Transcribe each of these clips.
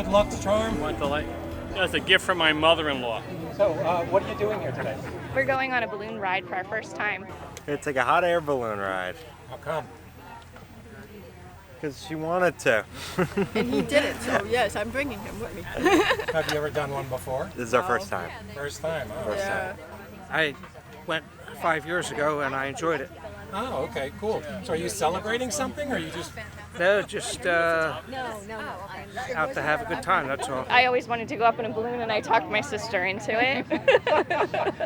good luck charm? Want the light? That's a gift from my mother-in-law. So, what are you doing here today? We're going on a balloon ride for our first time. It's like a hot air balloon ride. How come? Because she wanted to. And he did it, so yes, I'm bringing him with me. Have you ever done one before? This is our first time. First time, oh. Yeah. I went 5 years ago and I enjoyed it. Oh, okay, cool. So are you celebrating something, or are you just... They're just out to have a good time, that's all. I always wanted to go up in a balloon, and I talked my sister into it.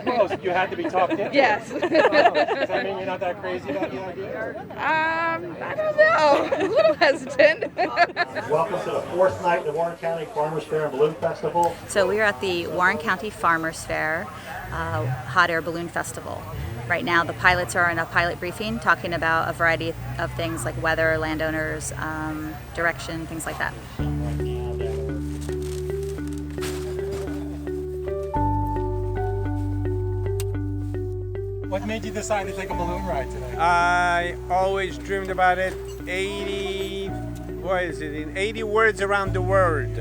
Oh, so you had to be talked into? Yes. Oh, does that mean you're not that crazy about the idea? I don't know. A little hesitant. Welcome to the fourth night of the Warren County Farmers Fair and Balloon Festival. So we are at the Warren County Farmers Fair Hot Air Balloon Festival. Right now the pilots are in a pilot briefing talking about a variety of things like weather, landowners, direction, things like that. What made you decide to take a balloon ride today? I always dreamed about it. 80 words around the world.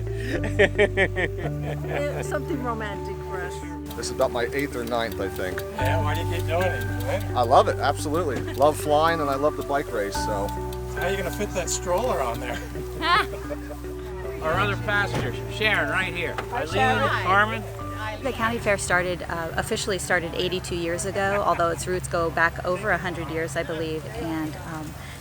Something romantic for us. This is about my 8th or 9th, I think. Yeah, why do you keep doing it? I love it, absolutely. Love flying and I love the bike race, so. How are you going to fit that stroller on there? Our other passengers, Sharon, right here. Sharon. Carmen. The county fair officially started 82 years ago, although its roots go back over 100 years, I believe. And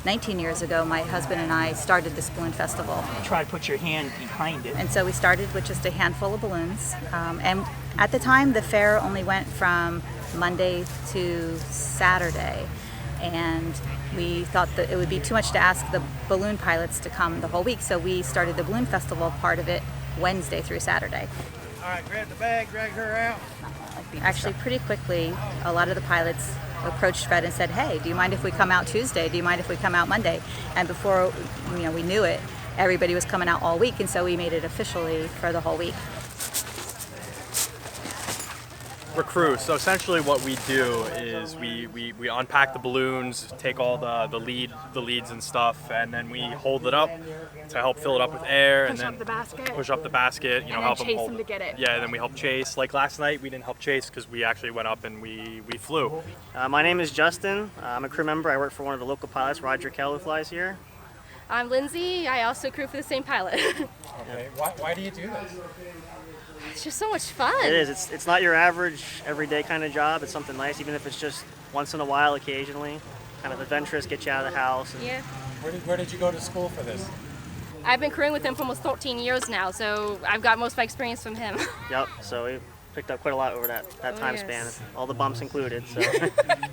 19 years ago, my husband and I started this balloon festival. Try to put your hand behind it. And so we started with just a handful of balloons. And at the time, the fair only went from Monday to Saturday. And we thought that it would be too much to ask the balloon pilots to come the whole week. So we started the balloon festival part of it Wednesday through Saturday. All right, grab the bag, drag her out. Actually, pretty quickly, a lot of the pilots approached Fred and said, "Hey, do you mind if we come out Tuesday? Do you mind if we come out Monday?" And before we knew it, everybody was coming out all week, and so we made it officially for the whole week. We're crew, so essentially what we do is we unpack the balloons, take all the leads and stuff, and then we hold it up to help fill it up with air, and then push up the basket, and help then them chase hold them to get it. Yeah, and then we help chase. Like last night, we didn't help chase because we actually went up and we flew. My name is Justin. I'm a crew member. I work for one of the local pilots, Roger Kell, who flies here. I'm Lindsay. I also crew for the same pilot. Okay, why do you do this? It's just so much fun. It is. It's not your average, everyday kind of job. It's something nice, even if it's just once in a while, occasionally. Kind of adventurous, get you out of the house. Yeah. Where did you go to school for this? I've been crewing with him for almost 13 years now, so I've got most of my experience from him. Yep, so we picked up quite a lot over that time yes. span. All the bumps included, so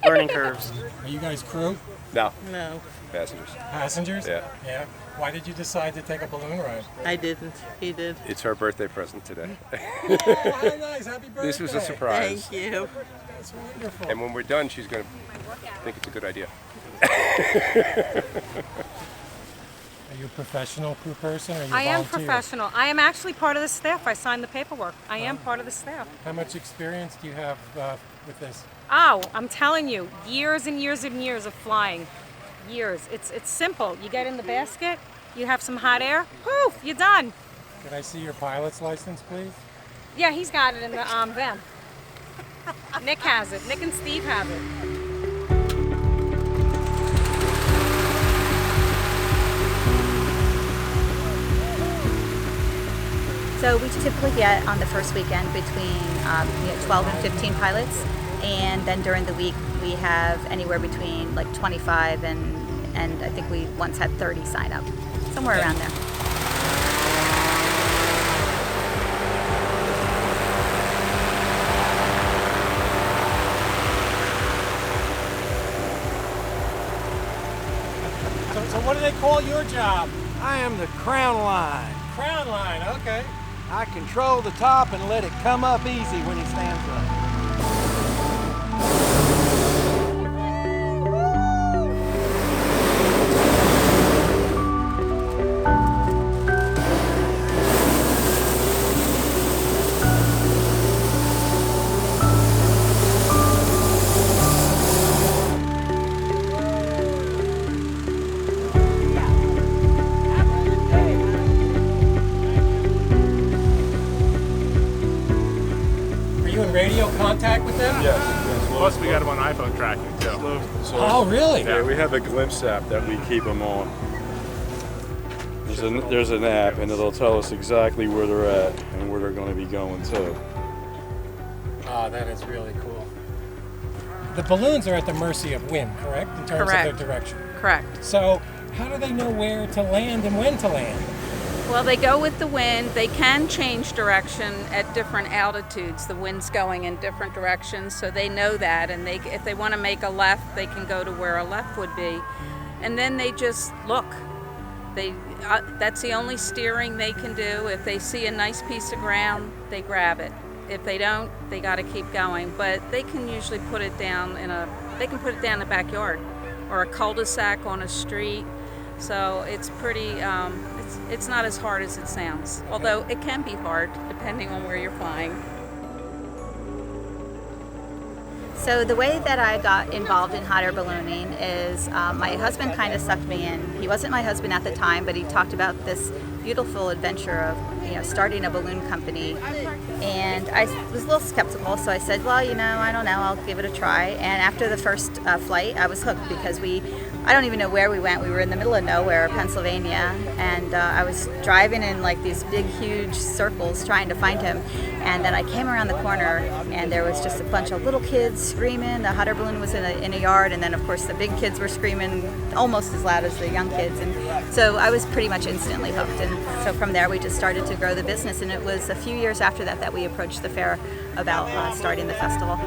learning curves. Are you guys crew? No. No, Passengers. Passengers? Yeah. Yeah. Why did you decide to take a balloon ride? I didn't. He did. It's her birthday present today. Oh, how nice. Happy birthday. This was a surprise. Thank you. That's wonderful. And when we're done, she's going to think it's a good idea. Are you a professional crew person, or are you I am volunteer? professional. I am actually part of the staff. I signed the paperwork. I am part of the staff. How much experience do you have with this? Oh, I'm telling you, years and years and years of flying. Years. It's simple. You get in the basket, you have some hot air, poof, you're done. Can I see your pilot's license, please? Yeah, he's got it in the van. Nick has it. Nick and Steve have it. So we typically get on the first weekend between 12 and 15 pilots, and then during the week we have anywhere between like 25 and I think we once had 30 sign up, somewhere around there. So what do they call your job? I am the crown line. Crown line, okay. I control the top and let it come up easy when he stands up. in radio contact with them? Yes. Plus, we got them on iPhone tracking too. Oh, really? Yeah, we have a Glimpse app that we keep them on. There's an app, and it'll tell us exactly where they're at and where they're going to be going to. Oh, that is really cool. The balloons are at the mercy of wind, correct? In terms Correct. of their direction. Correct. So, how do they know where to land and when to land? Well, they go with the wind. They can change direction at different altitudes. The wind's going in different directions, so they know that. And if they want to make a left, they can go to where a left would be. And then they just look. That's the only steering they can do. If they see a nice piece of ground, they grab it. If they don't, they got to keep going. But they can usually put it down in the backyard or a cul-de-sac on a street. So it's pretty. It's not as hard as it sounds. Although it can be hard depending on where you're flying. So the way that I got involved in hot air ballooning is my husband kind of sucked me in. He wasn't my husband at the time, but he talked about this beautiful adventure of starting a balloon company. And I was a little skeptical, so I said, well, I don't know, I'll give it a try. And after the first flight, I was hooked because I don't even know where we went. We were in the middle of nowhere, Pennsylvania, and I was driving in like these big, huge circles trying to find him. And then I came around the corner, and there was just a bunch of little kids screaming. The hot air balloon was in a yard, and then of course the big kids were screaming almost as loud as the young kids. And so I was pretty much instantly hooked. And so from there we just started to grow the business. And it was a few years after that we approached the fair about starting the festival.